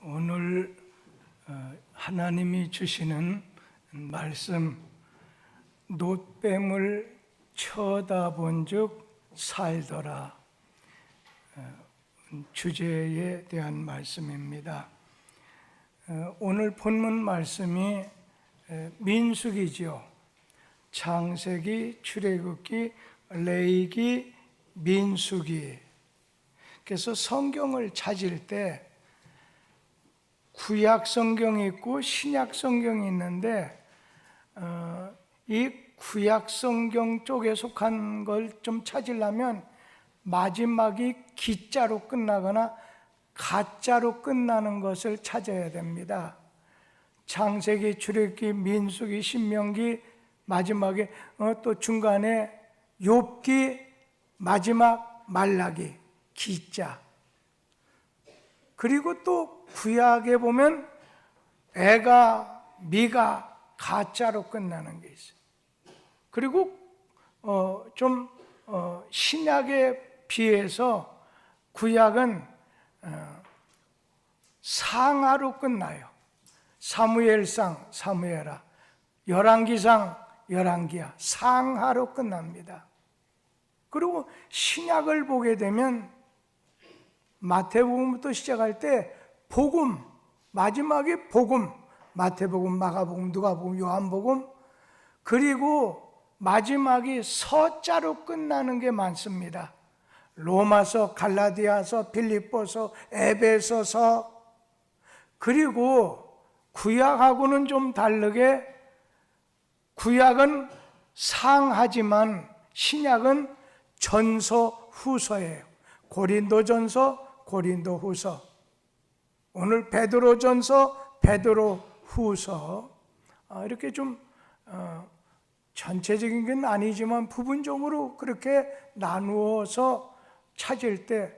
오늘 하나님이 주시는 말씀, 놋뱀을 쳐다본즉 살더라 주제에 대한 말씀입니다. 오늘 본문 말씀이 민수기죠. 창세기, 출애굽기, 레위기, 민수기. 그래서 성경을 찾을 때 구약 성경이 있고 신약 성경이 있는데 이 구약 성경 쪽에 속한 걸 좀 찾으려면 마지막이 기자로 끝나거나 가자로 끝나는 것을 찾아야 됩니다. 창세기, 출애굽기, 민수기, 신명기, 마지막에 또 중간에 욥기, 마지막 말라기, 기자. 그리고 또 구약에 보면 애가, 미가, 가자로 끝나는 게 있어요. 그리고 신약에 비해서 구약은 상하로 끝나요. 사무엘상, 사무엘하, 열왕기상, 열왕기하, 상하로 끝납니다. 그리고 신약을 보게 되면 마태복음부터 시작할 때 복음, 마지막에 복음, 마태복음, 마가복음, 누가복음, 요한복음, 그리고 마지막이 서자로 끝나는 게 많습니다. 로마서, 갈라디아서, 빌립보서, 에베소서. 그리고 구약하고는 좀 다르게 구약은 상하지만 신약은 전서, 후서예요. 고린도전서, 고린도후서. 오늘 베드로전서, 베드로후서. 이렇게 좀 전체적인 건 아니지만 부분적으로 그렇게 나누어서 찾을 때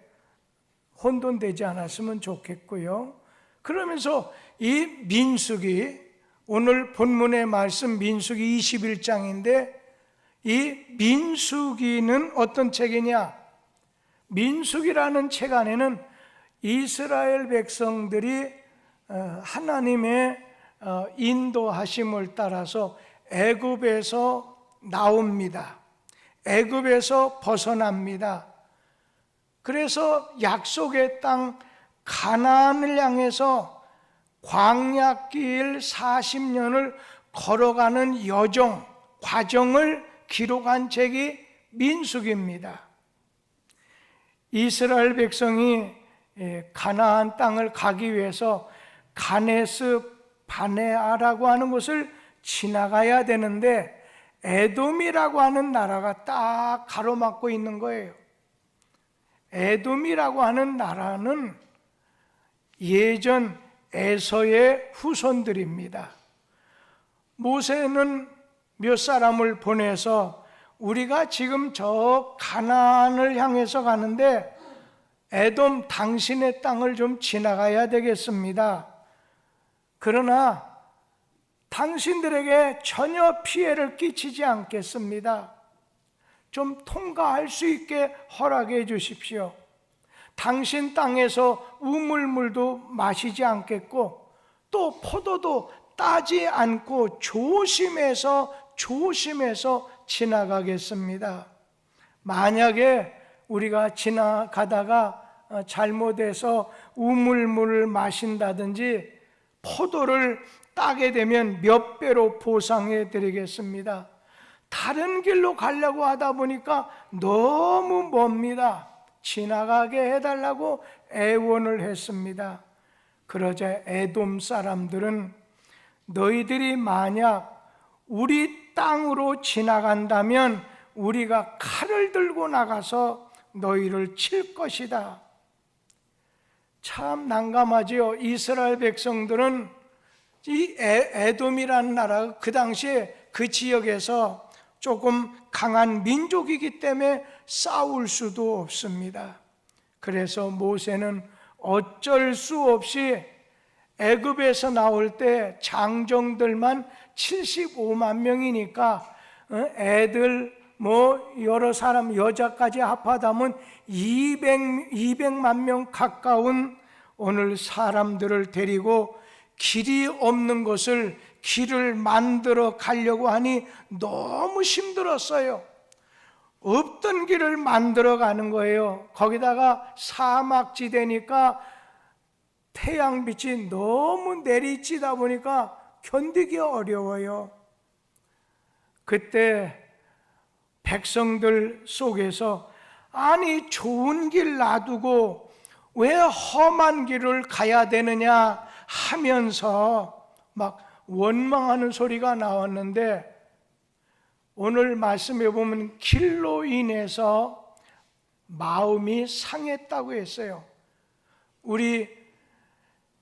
혼돈되지 않았으면 좋겠고요. 그러면서 이 민수기, 오늘 본문의 말씀 민수기 21장인데 이 민수기는 어떤 책이냐? 민수기라는 책 안에는 이스라엘 백성들이 하나님의 인도하심을 따라서 애굽에서 나옵니다. 애굽에서 벗어납니다. 그래서 약속의 땅 가나안을 향해서 광야길 40년을 걸어가는 여정, 과정을 기록한 책이 민수기입니다. 이스라엘 백성이 가나안 땅을 가기 위해서 가네스 바네아라고 하는 곳을 지나가야 되는데 에돔이라고 하는 나라가 딱 가로막고 있는 거예요. 에돔이라고 하는 나라는 예전 에서의 후손들입니다. 모세는 몇 사람을 보내서 우리가 지금 저 가나안을 향해서 가는데 에돔 당신의 땅을 좀 지나가야 되겠습니다. 그러나 당신들에게 전혀 피해를 끼치지 않겠습니다. 좀 통과할 수 있게 허락해 주십시오. 당신 땅에서 우물물도 마시지 않겠고 또 포도도 따지 않고 조심해서 지나가겠습니다. 만약에 우리가 지나가다가 잘못해서 우물물을 마신다든지 포도를 따게 되면 몇 배로 보상해 드리겠습니다. 다른 길로 가려고 하다 보니까 너무 멉니다. 지나가게 해달라고 애원을 했습니다. 그러자 에돔 사람들은 너희들이 만약 우리 땅으로 지나간다면 우리가 칼을 들고 나가서 너희를 칠 것이다. 참 난감하지요. 이스라엘 백성들은 이 에돔이라는 나라가 그 당시에 그 지역에서 조금 강한 민족이기 때문에 싸울 수도 없습니다. 그래서 모세는 어쩔 수 없이 애굽에서 나올 때 장정들만 75만 명이니까 애들 여러 사람 여자까지 합하다면 200만 명 가까운 오늘 사람들을 데리고 길이 없는 곳을 길을 만들어 가려고 하니 너무 힘들었어요. 없던 길을 만들어 가는 거예요. 거기다가 사막지대니까 태양빛이 너무 내리치다 보니까 견디기 어려워요. 그때 백성들 속에서 아니 좋은 길 놔두고 왜 험한 길을 가야 되느냐 하면서 막 원망하는 소리가 나왔는데, 오늘 말씀에 보면 길로 인해서 마음이 상했다고 했어요. 우리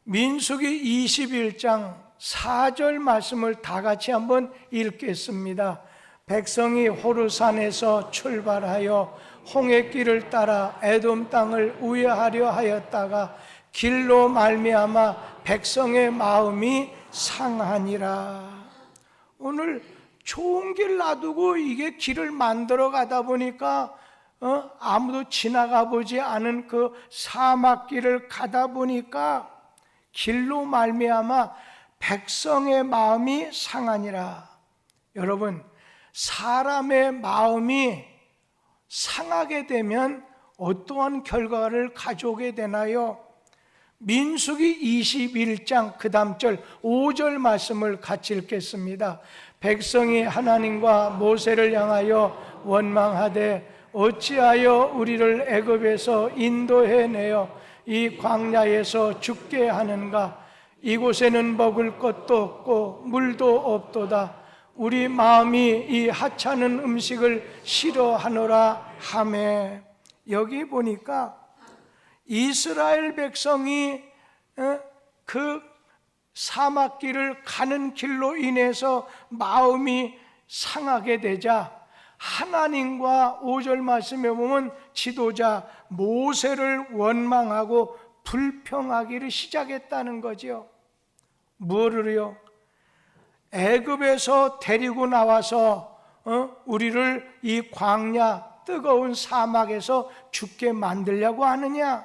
민수기 21장 4절 말씀을 다 같이 한번 읽겠습니다. 백성이 호르산에서 출발하여 홍해길을 따라 에돔 땅을 우회하려 하였다가 길로 말미암아 백성의 마음이 상하니라. 오늘 좋은 길 놔두고 이게 길을 만들어 가다 보니까 아무도 지나가 보지 않은 그 사막길을 가다 보니까 길로 말미암아 백성의 마음이 상하니라. 여러분, 사람의 마음이 상하게 되면 어떠한 결과를 가져오게 되나요? 민수기 21장 그 다음 절 5절 말씀을 같이 읽겠습니다. 백성이 하나님과 모세를 향하여 원망하되 어찌하여 우리를 애굽에서 인도해내어 이 광야에서 죽게 하는가? 이곳에는 먹을 것도 없고 물도 없도다. 우리 마음이 이 하찮은 음식을 싫어하노라 하매. 여기 보니까 이스라엘 백성이 그 사막길을 가는 길로 인해서 마음이 상하게 되자 하나님과 5절 말씀에 보면 지도자 모세를 원망하고 불평하기를 시작했다는 거죠. 뭐를요? 애굽에서 데리고 나와서 우리를 이 광야 뜨거운 사막에서 죽게 만들려고 하느냐?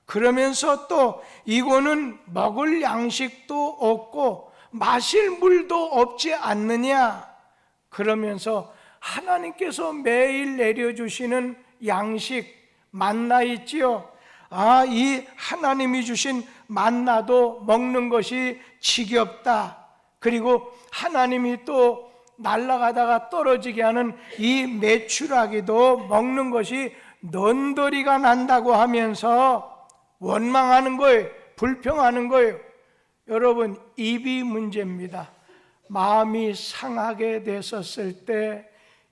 그러면서 또 이거는 먹을 양식도 없고 마실 물도 없지 않느냐? 그러면서 하나님께서 매일 내려주시는 양식 만나 있지요. 이 하나님이 주신 만나도 먹는 것이 지겹다. 그리고 하나님이 또 날아가다가 떨어지게 하는 이 메추라기도 먹는 것이 넌더리가 난다고 하면서 원망하는 거예요. 불평하는 거예요. 여러분, 입이 문제입니다. 마음이 상하게 됐었을 때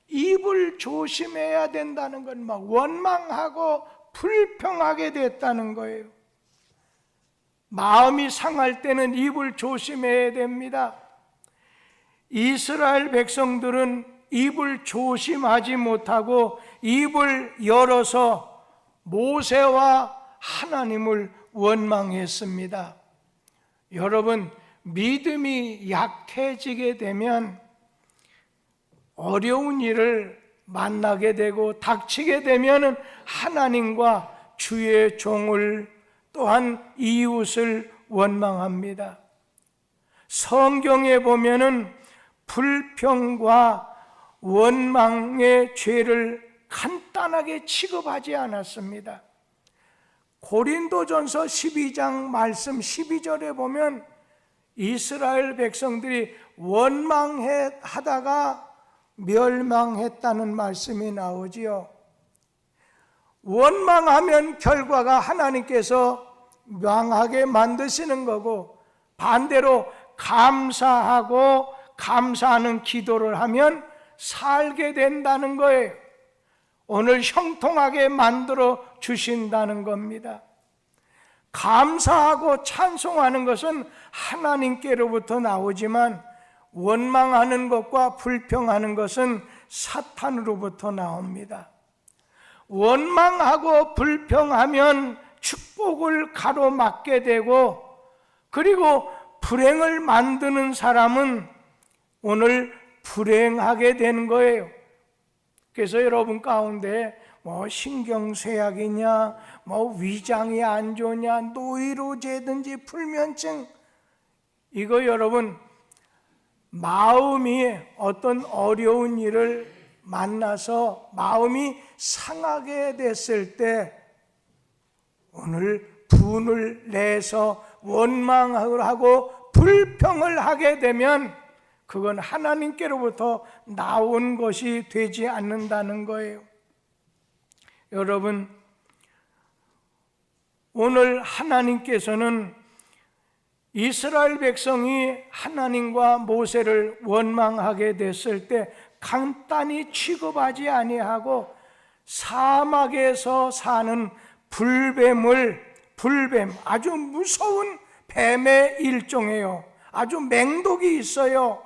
입을 조심해야 된다는 건 막 원망하고 불평하게 됐다는 거예요. 마음이 상할 때는 입을 조심해야 됩니다. 이스라엘 백성들은 입을 조심하지 못하고 입을 열어서 모세와 하나님을 원망했습니다. 여러분, 믿음이 약해지게 되면 어려운 일을 만나게 되고 닥치게 되면 하나님과 주의 종을 또한 이웃을 원망합니다. 성경에 보면은 불평과 원망의 죄를 간단하게 취급하지 않았습니다. 고린도전서 12장 말씀 12절에 보면 이스라엘 백성들이 원망하다가 멸망했다는 말씀이 나오지요. 원망하면 결과가 하나님께서 망하게 만드시는 거고, 반대로 감사하고 감사하는 기도를 하면 살게 된다는 거예요. 오늘 형통하게 만들어 주신다는 겁니다. 감사하고 찬송하는 것은 하나님께로부터 나오지만 원망하는 것과 불평하는 것은 사탄으로부터 나옵니다. 원망하고 불평하면 축복을 가로막게 되고, 그리고 불행을 만드는 사람은 오늘 불행하게 되는 거예요. 그래서 여러분 가운데 뭐 신경쇠약이냐, 뭐 위장이 안 좋냐, 노이로제든지 불면증, 이거 여러분 마음이 어떤 어려운 일을 만나서 마음이 상하게 됐을 때 오늘 분을 내서 원망을 하고 불평을 하게 되면 그건 하나님께로부터 나온 것이 되지 않는다는 거예요. 여러분, 오늘 하나님께서는 이스라엘 백성이 하나님과 모세를 원망하게 됐을 때 간단히 취급하지 아니하고 사막에서 사는 불뱀, 아주 무서운 뱀의 일종이에요. 아주 맹독이 있어요.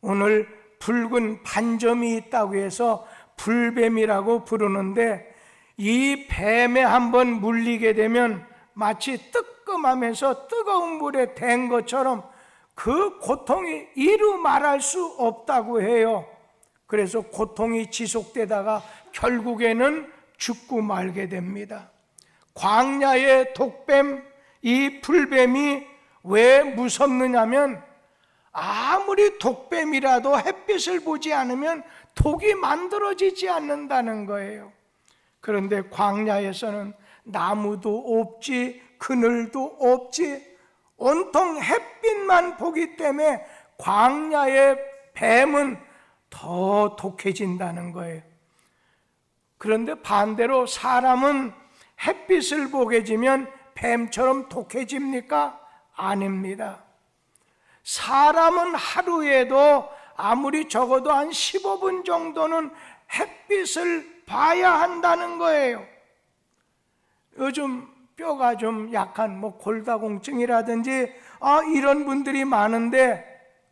오늘 붉은 반점이 있다고 해서 불뱀이라고 부르는데, 이 뱀에 한번 물리게 되면 마치 뜨끔하면서 뜨거운 물에 댄 것처럼 그 고통이 이루 말할 수 없다고 해요. 그래서 고통이 지속되다가 결국에는 죽고 말게 됩니다. 광야의 독뱀, 이 불뱀이 왜 무섭느냐면 아무리 독뱀이라도 햇빛을 보지 않으면 독이 만들어지지 않는다는 거예요. 그런데 광야에서는 나무도 없지, 그늘도 없지, 온통 햇빛만 보기 때문에 광야의 뱀은 더 독해진다는 거예요. 그런데 반대로 사람은 햇빛을 보게 되면 뱀처럼 독해집니까? 아닙니다. 사람은 하루에도 아무리 적어도 한 15분 정도는 햇빛을 봐야 한다는 거예요. 요즘 뼈가 좀 약한 골다공증이라든지 이런 분들이 많은데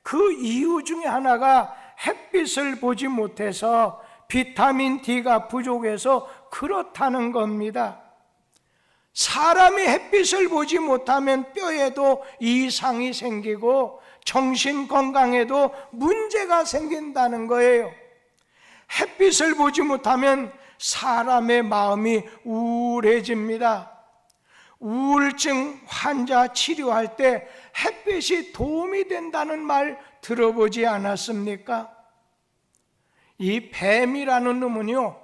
그 이유 중에 하나가 햇빛을 보지 못해서 비타민 D가 부족해서 그렇다는 겁니다. 사람이 햇빛을 보지 못하면 뼈에도 이상이 생기고 정신 건강에도 문제가 생긴다는 거예요. 햇빛을 보지 못하면 사람의 마음이 우울해집니다. 우울증 환자 치료할 때 햇빛이 도움이 된다는 말 들어보지 않았습니까? 이 뱀이라는 놈은요,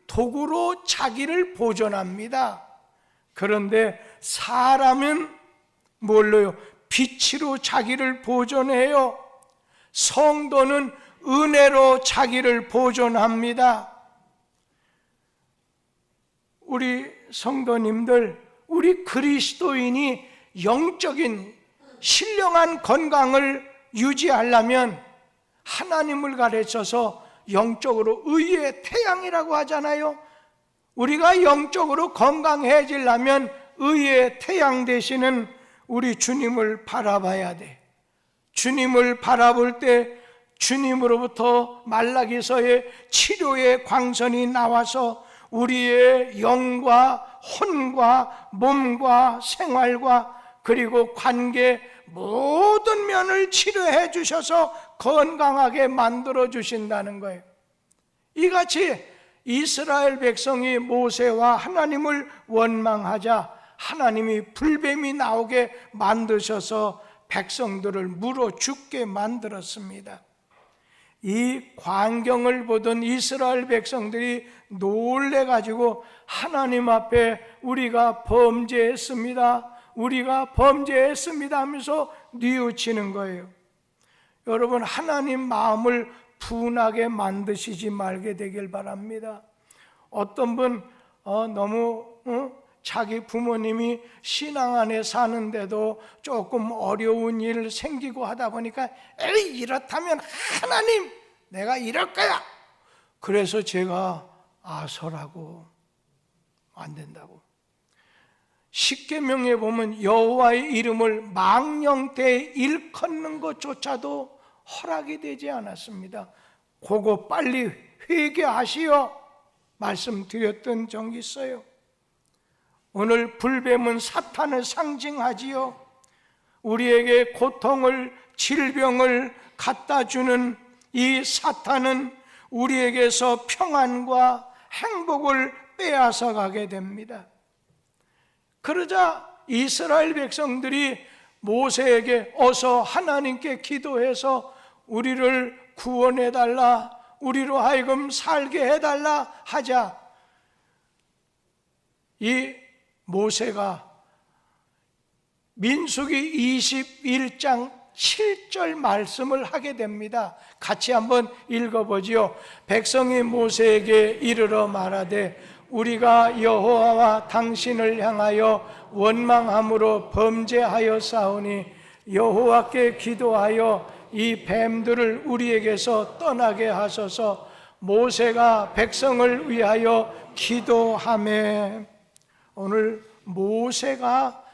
독으로 자기를 보존합니다. 그런데 사람은 뭘로요? 빛으로 자기를 보존해요. 성도는 은혜로 자기를 보존합니다. 우리 성도님들, 우리 그리스도인이 영적인 신령한 건강을 유지하려면 하나님을 가르쳐서 영적으로 의의 태양이라고 하잖아요. 우리가 영적으로 건강해지려면 의의 태양 되시는 우리 주님을 바라봐야 돼. 주님을 바라볼 때 주님으로부터 말라기서의 치료의 광선이 나와서 우리의 영과 혼과 몸과 생활과 그리고 관계 모든 면을 치료해 주셔서 건강하게 만들어 주신다는 거예요. 이같이 이스라엘 백성이 모세와 하나님을 원망하자 하나님이 불뱀이 나오게 만드셔서 백성들을 물어 죽게 만들었습니다. 이 광경을 보던 이스라엘 백성들이 놀래가지고 하나님 앞에 우리가 범죄했습니다 하면서 뉘우치는 거예요. 여러분, 하나님 마음을 분하게 만드시지 말게 되길 바랍니다. 어떤 분 너무 자기 부모님이 신앙 안에 사는데도 조금 어려운 일 생기고 하다 보니까 에이, 이렇다면 하나님 내가 이럴 거야, 그래서 제가 아서라고 안 된다고. 십계명에 보면 여호와의 이름을 망령되이 일컫는 것조차도 허락이 되지 않았습니다. 그거 빨리 회개하시오 말씀드렸던 적이 있어요. 오늘 불뱀은 사탄을 상징하지요. 우리에게 고통을, 질병을 갖다 주는 이 사탄은 우리에게서 평안과 행복을 빼앗아 가게 됩니다. 그러자 이스라엘 백성들이 모세에게 어서 하나님께 기도해서 우리를 구원해달라, 우리로 하여금 살게 해달라 하자 이 모세가 민수기 21장 7절 말씀을 하게 됩니다. 같이 한번 읽어보지요. 백성이 모세에게 이르러 말하되 우리가 여호와와 당신을 향하여 원망함으로 범죄하였사오니 여호와께 기도하여 이 뱀들을 우리에게서 떠나게 하소서. 모세가 백성을 위하여 기도하매, 오늘 모세가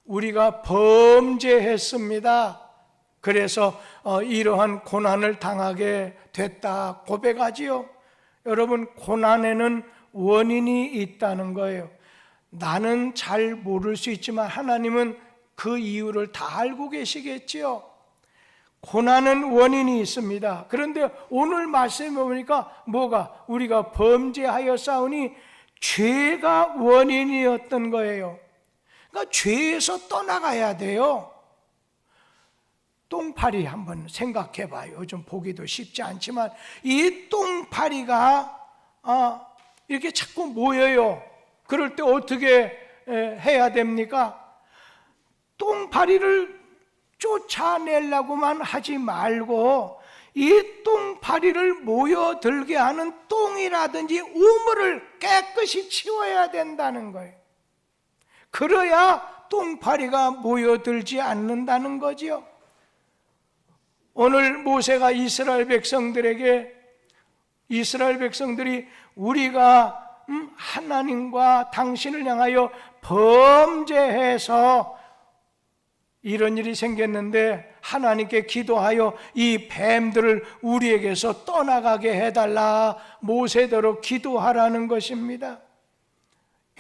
우리가 범죄했습니다. 그래서 이러한 고난을 당하게 됐다 고백하지요. 여러분, 고난에는 원인이 있다는 거예요. 나는 잘 모를 수 있지만 하나님은 그 이유를 다 알고 계시겠지요. 고난은 원인이 있습니다. 그런데 오늘 말씀에 보니까 뭐가? 우리가 범죄하였사오니 죄가 원인이었던 거예요. 그러니까 죄에서 떠나가야 돼요. 똥파리 한번 생각해 봐요. 요즘 보기도 쉽지 않지만 이 똥파리가 이렇게 자꾸 모여요. 그럴 때 어떻게 해야 됩니까? 똥파리를 쫓아내려고만 하지 말고 이 똥파리를 모여들게 하는 똥이라든지 우물을 깨끗이 치워야 된다는 거예요. 그래야 똥파리가 모여들지 않는다는 거지요. 오늘 모세가 이스라엘 백성들이 우리가 하나님과 당신을 향하여 범죄해서 이런 일이 생겼는데 하나님께 기도하여 이 뱀들을 우리에게서 떠나가게 해달라 모세대로 기도하라는 것입니다.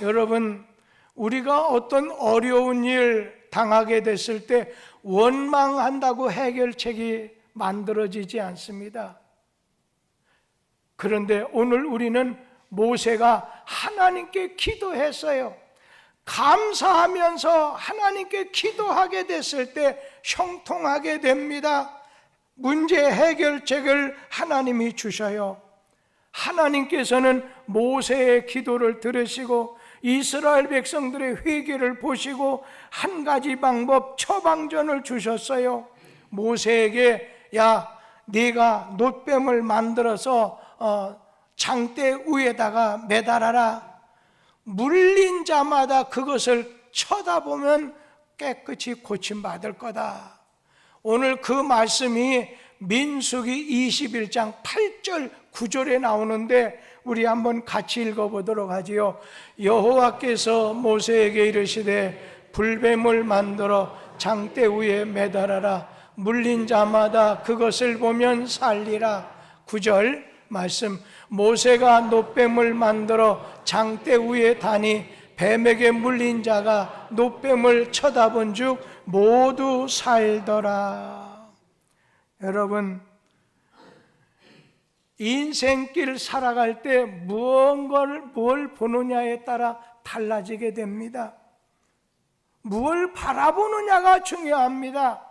여러분, 우리가 어떤 어려운 일 당하게 됐을 때 원망한다고 해결책이 만들어지지 않습니다. 그런데 오늘 우리는 모세가 하나님께 기도했어요. 감사하면서 하나님께 기도하게 됐을 때 형통하게 됩니다. 문제 해결책을 하나님이 주셔요. 하나님께서는 모세의 기도를 들으시고 이스라엘 백성들의 회개를 보시고 한 가지 방법, 처방전을 주셨어요. 모세에게 네가 놋뱀을 만들어서 장대 위에다가 매달아라. 물린 자마다 그것을 쳐다보면 깨끗이 고침받을 거다. 오늘 그 말씀이 민수기 21장 8절 9절에 나오는데 우리 한번 같이 읽어보도록 하지요. 여호와께서 모세에게 이르시되 불뱀을 만들어 장대 위에 매달아라. 물린 자마다 그것을 보면 살리라. 9절 말씀, 모세가 놋뱀을 만들어 장대 위에 다니 뱀에게 물린 자가 놋뱀을 쳐다본 즉 모두 살더라. 여러분, 인생길 살아갈 때 뭘 보느냐에 따라 달라지게 됩니다. 무엇을 바라보느냐가 중요합니다.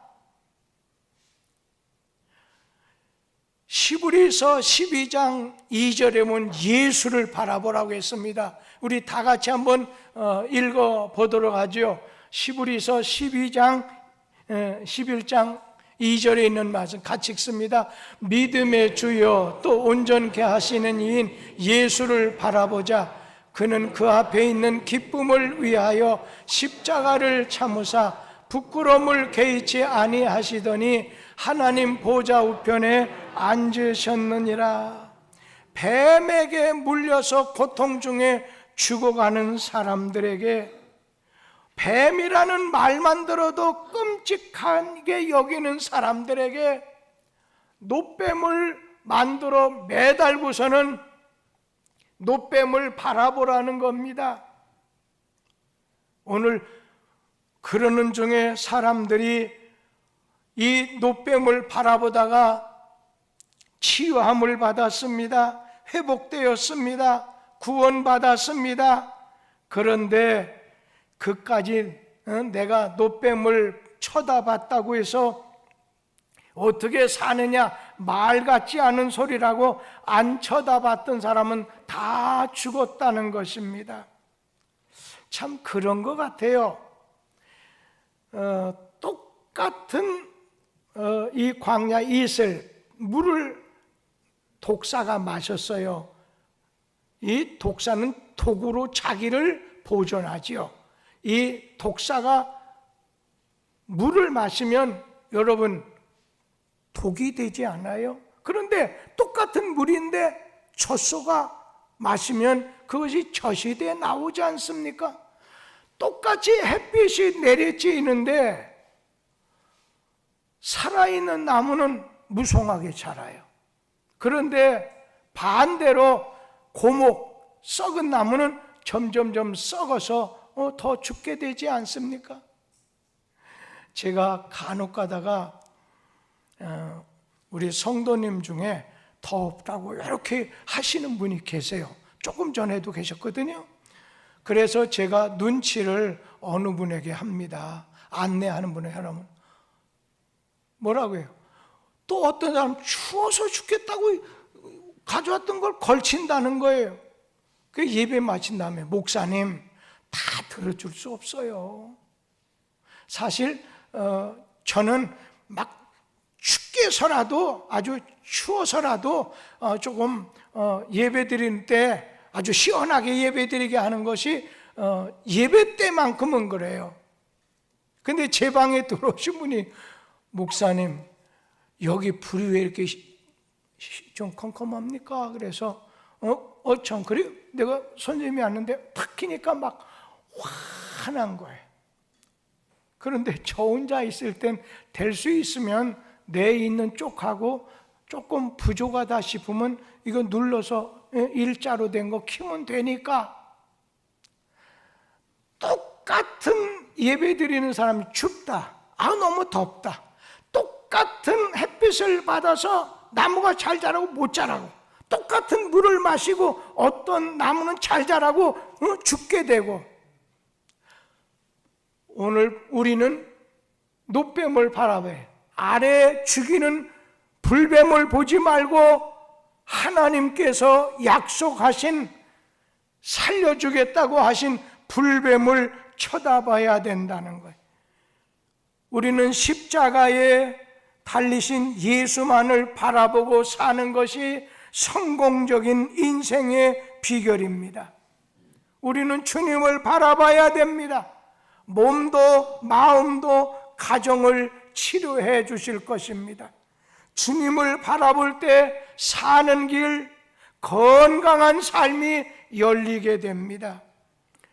시브리서 12장 2절에 보면 예수를 바라보라고 했습니다. 우리 다 같이 한번 읽어보도록 하죠. 시브리서 11장 2절에 있는 말씀 같이 읽습니다. 믿음의 주여 또 온전케 하시는 이인 예수를 바라보자. 그는 그 앞에 있는 기쁨을 위하여 십자가를 참으사 부끄러움을 개의치 아니하시더니 하나님 보좌 우편에 앉으셨느니라. 뱀에게 물려서 고통 중에 죽어가는 사람들에게, 뱀이라는 말만 들어도 끔찍하게 여기는 사람들에게 놋뱀을 만들어 매달고서는 놋뱀을 바라보라는 겁니다. 오늘 그러는 중에 사람들이 이 놋뱀을 바라보다가 치유함을 받았습니다. 회복되었습니다. 구원받았습니다. 그런데 그까지 내가 노뱀을 쳐다봤다고 해서 어떻게 사느냐, 말 같지 않은 소리라고 안 쳐다봤던 사람은 다 죽었다는 것입니다. 참 그런 것 같아요. 똑같은 이 광야 이슬 물을 독사가 마셨어요. 이 독사는 독으로 자기를 보존하지요. 이 독사가 물을 마시면 여러분 독이 되지 않아요? 그런데 똑같은 물인데 젖소가 마시면 그것이 젖이 돼 나오지 않습니까? 똑같이 햇빛이 내리쬐는데 살아있는 나무는 무성하게 자라요. 그런데 반대로 고목, 썩은 나무는 점점점 썩어서 더 죽게 되지 않습니까? 제가 간혹 가다가 우리 성도님 중에 덥다고 이렇게 하시는 분이 계세요. 조금 전에도 계셨거든요. 그래서 제가 눈치를 어느 분에게 합니다. 안내하는 분에게 하라면 뭐라고 해요? 또 어떤 사람 추워서 죽겠다고 가져왔던 걸 걸친다는 거예요. 그 예배 마친 다음에 목사님 다 들어줄 수 없어요. 사실 저는 막 춥게서라도 아주 추워서라도 조금 예배 드릴 때 아주 시원하게 예배 드리게 하는 것이 예배 때만큼은 그래요. 근데 제 방에 들어오신 분이 목사님 여기 불이 왜 이렇게 좀 컴컴합니까? 그래서 참 그래요? 내가 선생님이 왔는데 탁 키니까 막 화난 거예요. 그런데 저 혼자 있을 땐 될 수 있으면 내 있는 쪽하고 조금 부족하다 싶으면 이거 눌러서 일자로 된 거 키면 되니까. 똑같은 예배 드리는 사람이 춥다, 너무 덥다, 똑같은 햇빛을 받아서 나무가 잘 자라고 못 자라고, 똑같은 물을 마시고 어떤 나무는 잘 자라고 죽게 되고, 오늘 우리는 노뱀을 바라봐요. 아래 죽이는 불뱀을 보지 말고 하나님께서 약속하신 살려주겠다고 하신 불뱀을 쳐다봐야 된다는 거예요. 우리는 십자가에 달리신 예수만을 바라보고 사는 것이 성공적인 인생의 비결입니다. 우리는 주님을 바라봐야 됩니다. 몸도 마음도 가정을 치료해 주실 것입니다. 주님을 바라볼 때 사는 길, 건강한 삶이 열리게 됩니다.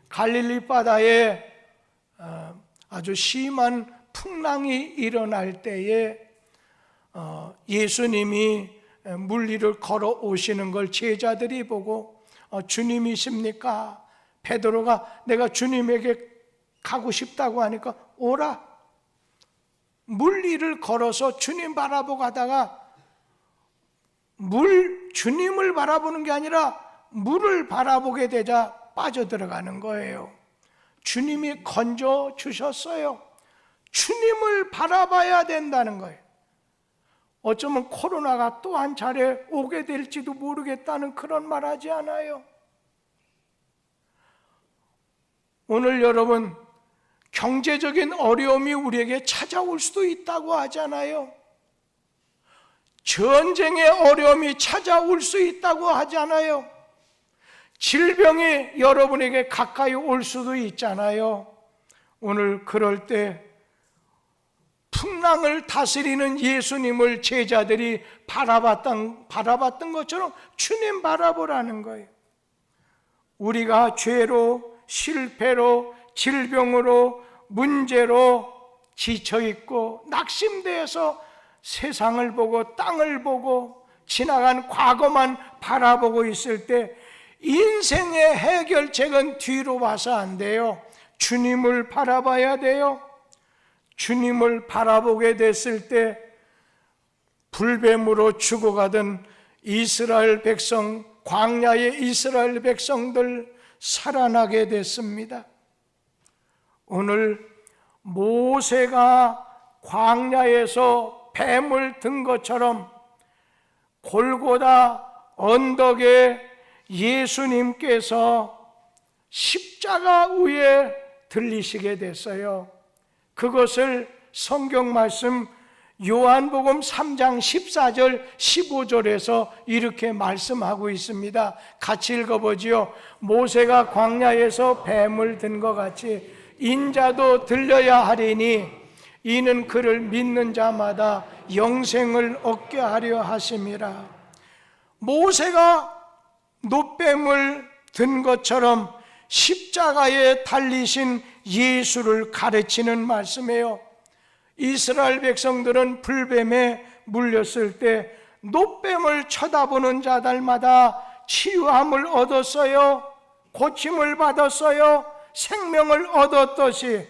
갈릴리 바다에 아주 심한 풍랑이 일어날 때에 예수님이 물 위를 걸어 오시는 걸 제자들이 보고 주님이십니까? 베드로가 내가 주님에게 가고 싶다고 하니까 오라. 물 위를 걸어서 주님 바라보고 가다가 주님을 바라보는 게 아니라 물을 바라보게 되자 빠져들어가는 거예요. 주님이 건져 주셨어요. 주님을 바라봐야 된다는 거예요. 어쩌면 코로나가 또 한 차례 오게 될지도 모르겠다는 그런 말 하지 않아요. 오늘 여러분 경제적인 어려움이 우리에게 찾아올 수도 있다고 하잖아요. 전쟁의 어려움이 찾아올 수 있다고 하잖아요. 질병이 여러분에게 가까이 올 수도 있잖아요. 오늘 그럴 때 풍랑을 다스리는 예수님을 제자들이 바라봤던 것처럼 주님 바라보라는 거예요. 우리가 죄로, 실패로, 질병으로, 문제로 지쳐있고 낙심되어서 세상을 보고 땅을 보고 지나간 과거만 바라보고 있을 때 인생의 해결책은 뒤로 와서 안 돼요. 주님을 바라봐야 돼요. 주님을 바라보게 됐을 때 불뱀으로 죽어가던 이스라엘 백성, 광야의 이스라엘 백성들 살아나게 됐습니다. 오늘 모세가 광야에서 뱀을 든 것처럼 골고다 언덕에 예수님께서 십자가 위에 들리시게 됐어요. 그것을 성경 말씀 요한복음 3장 14절 15절에서 이렇게 말씀하고 있습니다. 같이 읽어보지요. 모세가 광야에서 뱀을 든 것 같이 인자도 들려야 하리니 이는 그를 믿는 자마다 영생을 얻게 하려 하심이라. 모세가 놋뱀을 든 것처럼 십자가에 달리신 예수를 가르치는 말씀이에요. 이스라엘 백성들은 불뱀에 물렸을 때 놋뱀을 쳐다보는 자들마다 치유함을 얻었어요. 고침을 받았어요. 생명을 얻었듯이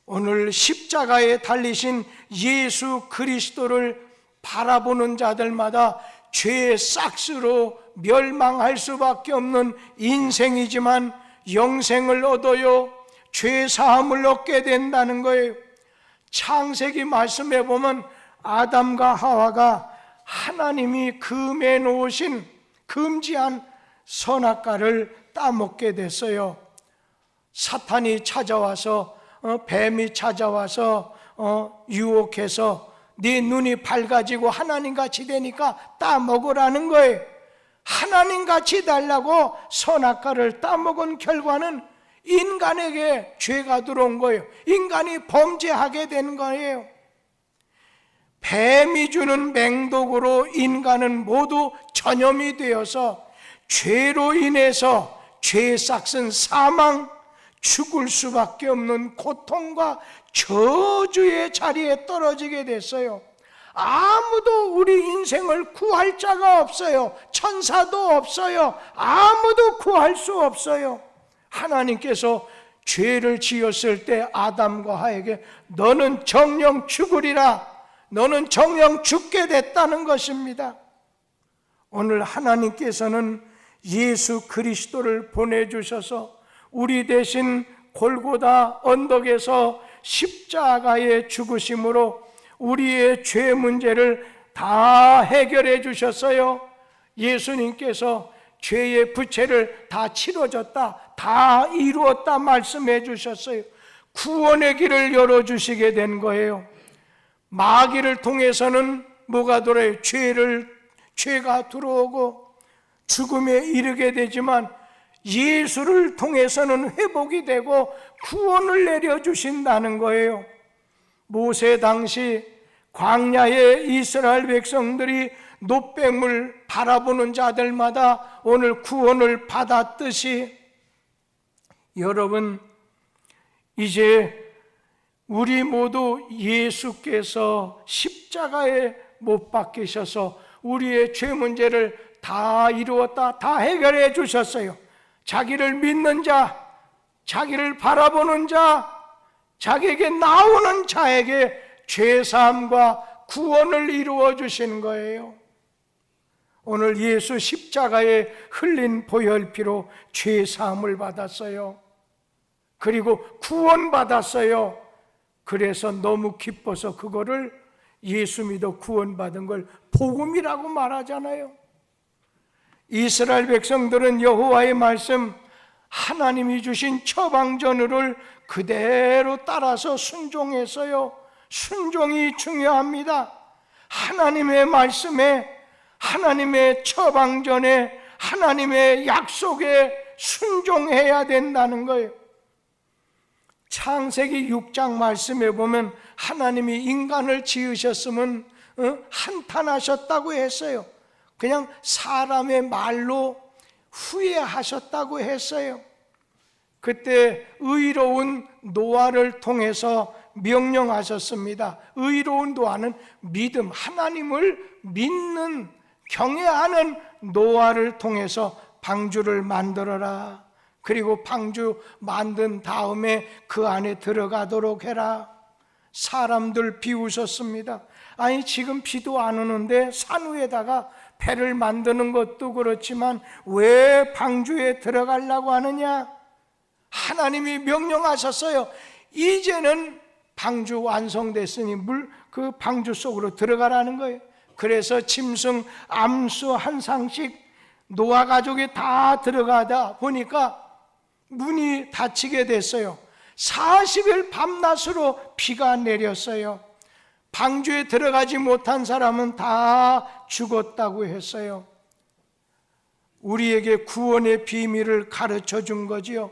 오늘 십자가에 달리신 예수 그리스도를 바라보는 자들마다 죄의 싹스로 멸망할 수밖에 없는 인생이지만 영생을 얻어요. 죄 사함을 얻게 된다는 거예요. 창세기 말씀에 보면 아담과 하와가 하나님이 금해 놓으신 금지한 선악과를 따먹게 됐어요. 사탄이 찾아와서 뱀이 찾아와서 유혹해서 네 눈이 밝아지고 하나님같이 되니까 따먹으라는 거예요. 하나님같이 달라고 선악과를 따먹은 결과는 인간에게 죄가 들어온 거예요. 인간이 범죄하게 된 거예요. 뱀이 주는 맹독으로 인간은 모두 전염이 되어서 죄로 인해서 죄의 싹슨 사망, 죽을 수밖에 없는 고통과 저주의 자리에 떨어지게 됐어요. 아무도 우리 인생을 구할 자가 없어요. 천사도 없어요. 아무도 구할 수 없어요. 하나님께서 죄를 지었을 때 아담과 하에게 너는 정령 죽으리라, 너는 정령 죽게 됐다는 것입니다. 오늘 하나님께서는 예수 그리스도를 보내주셔서 우리 대신 골고다 언덕에서 십자가의 죽으심으로 우리의 죄 문제를 다 해결해 주셨어요. 예수님께서 죄의 부채를 다 치러졌다, 다 이루었다 말씀해 주셨어요. 구원의 길을 열어주시게 된 거예요. 마귀를 통해서는 뭐가 들어요? 죄가 들어오고 죽음에 이르게 되지만 예수를 통해서는 회복이 되고 구원을 내려주신다는 거예요. 모세 당시 광야의 이스라엘 백성들이 놋뱀을 바라보는 자들마다 오늘 구원을 받았듯이 여러분, 이제 우리 모두 예수께서 십자가에 못 박히셔서 우리의 죄 문제를 다 이루었다, 다 해결해 주셨어요. 자기를 믿는 자, 자기를 바라보는 자, 자기에게 나오는 자에게 죄사함과 구원을 이루어 주신 거예요. 오늘 예수 십자가에 흘린 보혈피로 죄사함을 받았어요. 그리고 구원받았어요. 그래서 너무 기뻐서 그거를 예수 믿어 구원받은 걸 복음이라고 말하잖아요. 이스라엘 백성들은 여호와의 말씀, 하나님이 주신 처방전을 그대로 따라서 순종했어요. 순종이 중요합니다. 하나님의 말씀에, 하나님의 처방전에, 하나님의 약속에 순종해야 된다는 거예요. 창세기 6장 말씀에 보면 하나님이 인간을 지으셨으면 한탄하셨다고 했어요. 그냥 사람의 말로 후회하셨다고 했어요. 그때 의로운 노아를 통해서 명령하셨습니다. 의로운 노아는 믿음, 하나님을 믿는, 경외하는 노아를 통해서 방주를 만들어라. 그리고 방주 만든 다음에 그 안에 들어가도록 해라. 사람들 비우셨습니다. 아니 지금 비도 안 오는데 산 위에다가 배를 만드는 것도 그렇지만 왜 방주에 들어가려고 하느냐? 하나님이 명령하셨어요. 이제는 방주 완성됐으니 그 방주 속으로 들어가라는 거예요. 그래서 짐승 암수 한 상씩 노아 가족이 다 들어가다 보니까 문이 닫히게 됐어요. 40일 밤낮으로 비가 내렸어요. 방주에 들어가지 못한 사람은 다 죽었다고 했어요. 우리에게 구원의 비밀을 가르쳐 준 거지요.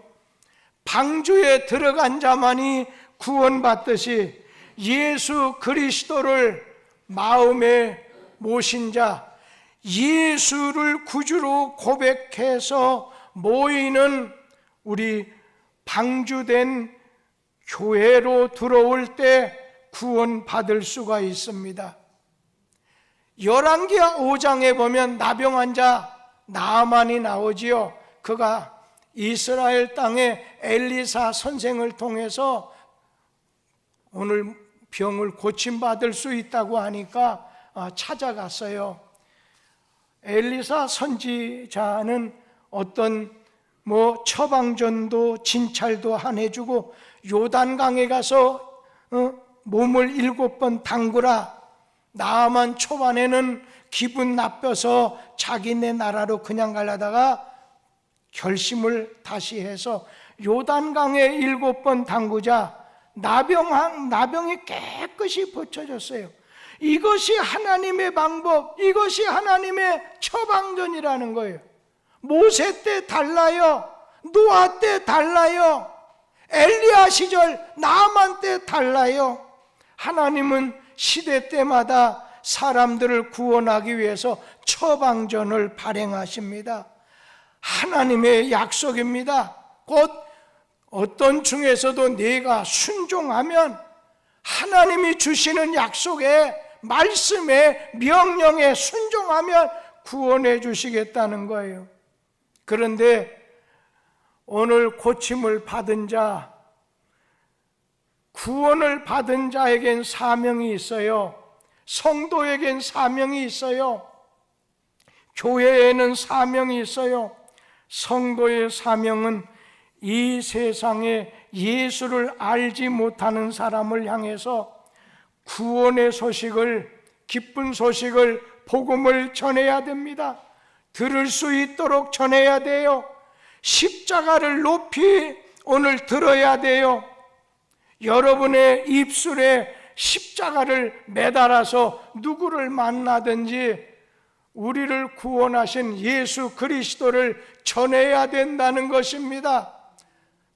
방주에 들어간 자만이 구원받듯이 예수 그리스도를 마음에 모신 자, 예수를 구주로 고백해서 모이는 우리 방주된 교회로 들어올 때 구원받을 수가 있습니다. 열왕기하 5장에 보면 나병 환자 나아만이 나오지요. 그가 이스라엘 땅에 엘리사 선생을 통해서 오늘 병을 고침받을 수 있다고 하니까 찾아갔어요. 엘리사 선지자는 어떤 처방전도 진찰도 안 해주고 요단강에 가서 몸을 7번 담그라. 나아만 초반에는 기분 나빠서 자기네 나라로 그냥 가려다가 결심을 다시 해서 요단강에 7번 담그자 나병이 깨끗이 고쳐졌어요. 이것이 하나님의 방법, 이것이 하나님의 처방전이라는 거예요. 모세 때 달라요. 노아 때 달라요. 엘리야 시절 나아만 때 달라요. 하나님은 시대 때마다 사람들을 구원하기 위해서 처방전을 발행하십니다. 하나님의 약속입니다. 곧 어떤 중에서도 네가 순종하면 하나님이 주시는 약속에 말씀에 명령에 순종하면 구원해 주시겠다는 거예요. 그런데 오늘 고침을 받은 자, 구원을 받은 자에겐 사명이 있어요. 성도에겐 사명이 있어요. 교회에는 사명이 있어요. 성도의 사명은 이 세상에 예수를 알지 못하는 사람을 향해서 구원의 소식을, 기쁜 소식을, 복음을 전해야 됩니다. 들을 수 있도록 전해야 돼요. 십자가를 높이 오늘 들어야 돼요. 여러분의 입술에 십자가를 매달아서 누구를 만나든지 우리를 구원하신 예수 그리스도를 전해야 된다는 것입니다.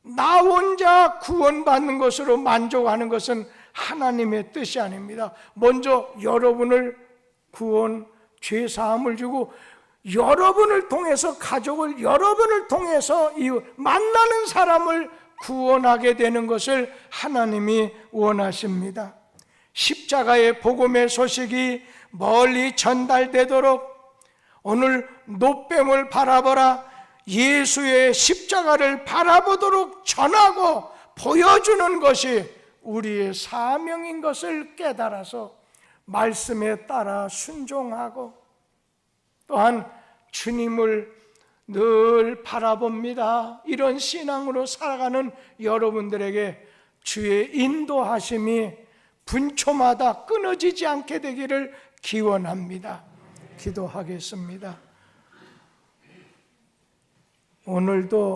나 혼자 구원받는 것으로 만족하는 것은 하나님의 뜻이 아닙니다. 먼저 여러분을 구원, 죄사함을 주고 여러분을 통해서 가족을, 여러분을 통해서 만나는 사람을 구원하게 되는 것을 하나님이 원하십니다. 십자가의 복음의 소식이 멀리 전달되도록 오늘 노뱀을 바라보라, 예수의 십자가를 바라보도록 전하고 보여주는 것이 우리의 사명인 것을 깨달아서 말씀에 따라 순종하고 또한 주님을 늘 바라봅니다. 이런 신앙으로 살아가는 여러분들에게 주의 인도하심이 분초마다 끊어지지 않게 되기를 기원합니다. 기도하겠습니다. 오늘도